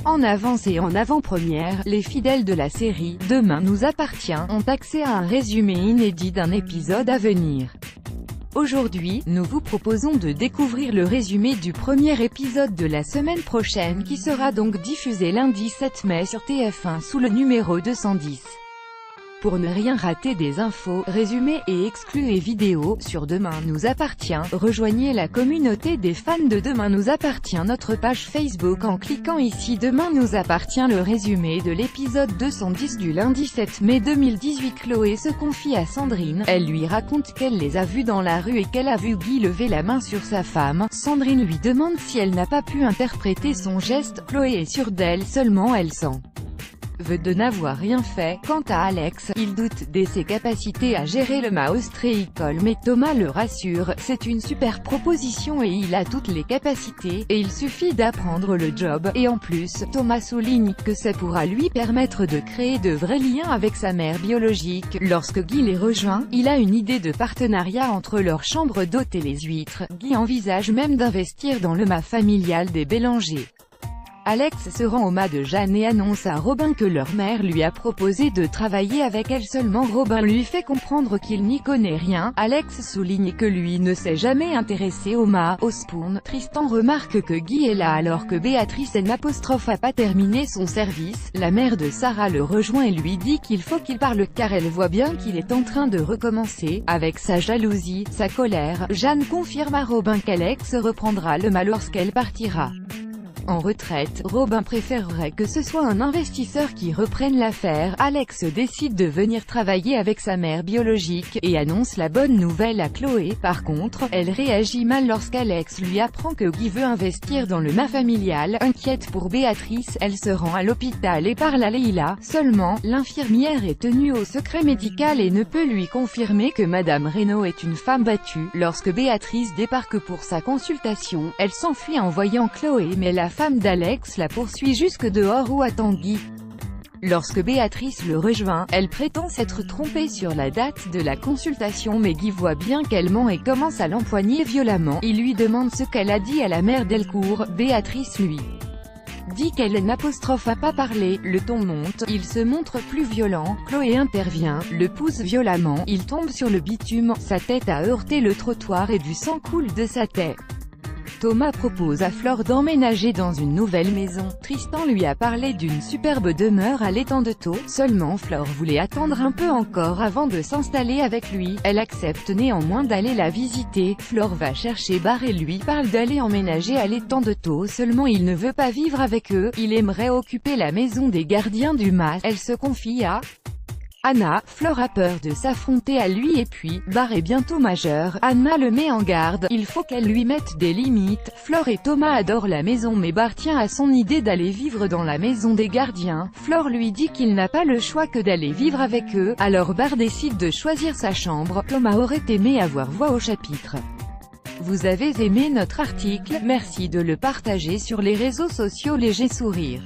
En avance et en avant-première, les fidèles de la série « Demain nous appartient » ont accès à un résumé inédit d'un épisode à venir. Aujourd'hui, nous vous proposons de découvrir le résumé du premier épisode de la semaine prochaine qui sera donc diffusé lundi 7 mai sur TF1 sous le numéro 210. Pour ne rien rater des infos, résumés et exclus et vidéos sur Demain nous appartient, rejoignez la communauté des fans de Demain nous appartient notre page Facebook en cliquant ici. Demain nous appartient, le résumé de l'épisode 210 du lundi 7 mai 2018. Chloé se confie à Sandrine, elle lui raconte qu'elle les a vus dans la rue et qu'elle a vu Guy lever la main sur sa femme. Sandrine lui demande si elle n'a pas pu interpréter son geste. Chloé est sûre d'elle, seulement elle sent veut de n'avoir rien fait. Quant à Alex, il doute de ses capacités à gérer le Maastricht, mais Thomas le rassure, c'est une super proposition et il a toutes les capacités, et il suffit d'apprendre le job, et en plus, Thomas souligne que ça pourra lui permettre de créer de vrais liens avec sa mère biologique. Lorsque Guy les rejoint, il a une idée de partenariat entre leur chambre d'hôte et les huîtres. Guy envisage même d'investir dans le mât familial des Bélanger. Alex se rend au mât de Jeanne et annonce à Robin que leur mère lui a proposé de travailler avec elle. Seulement Robin lui fait comprendre qu'il n'y connaît rien. Alex souligne que lui ne s'est jamais intéressé au mât, au spoon. Tristan remarque que Guy est là alors que Béatrice n'a pas terminé son service. La mère de Sarah le rejoint et lui dit qu'il faut qu'il parle car elle voit bien qu'il est en train de recommencer. Avec sa jalousie, sa colère, Jeanne confirme à Robin qu'Alex reprendra le mât lorsqu'elle partira en retraite. Robin préférerait que ce soit un investisseur qui reprenne l'affaire. Alex décide de venir travailler avec sa mère biologique, et annonce la bonne nouvelle à Chloé. Par contre, elle réagit mal lorsqu'Alex lui apprend que Guy veut investir dans le mât familial. Inquiète pour Béatrice, elle se rend à l'hôpital et parle à Leïla. Seulement, l'infirmière est tenue au secret médical et ne peut lui confirmer que Madame Reynaud est une femme battue. Lorsque Béatrice débarque pour sa consultation, elle s'enfuit en voyant Chloé, mais la femme d'Alex la poursuit jusque dehors où attend Guy. Lorsque Béatrice le rejoint, elle prétend s'être trompée sur la date de la consultation, mais Guy voit bien qu'elle ment et commence à l'empoigner violemment. Il lui demande ce qu'elle a dit à la mère Delcourt. Béatrice lui dit qu'elle n'a pas parlé. Le ton monte, il se montre plus violent. Chloé intervient, le pousse violemment, il tombe sur le bitume, sa tête a heurté le trottoir et du sang coule de sa tête. Thomas propose à Flore d'emménager dans une nouvelle maison. Tristan lui a parlé d'une superbe demeure à l'étang de Thau. Seulement Flore voulait attendre un peu encore avant de s'installer avec lui. Elle accepte néanmoins d'aller la visiter. Flore va chercher Bar et lui parle d'aller emménager à l'étang de Thau. Seulement il ne veut pas vivre avec eux. Il aimerait occuper la maison des gardiens du mât. Elle se confie à Anna. Flore a peur de s'affronter à lui et puis, Bar est bientôt majeur. Anna le met en garde, il faut qu'elle lui mette des limites. Flore et Thomas adorent la maison mais Bar tient à son idée d'aller vivre dans la maison des gardiens. Flore lui dit qu'il n'a pas le choix que d'aller vivre avec eux, alors Bar décide de choisir sa chambre. Thomas aurait aimé avoir voix au chapitre. Vous avez aimé notre article? Merci de le partager sur les réseaux sociaux. Léger sourire.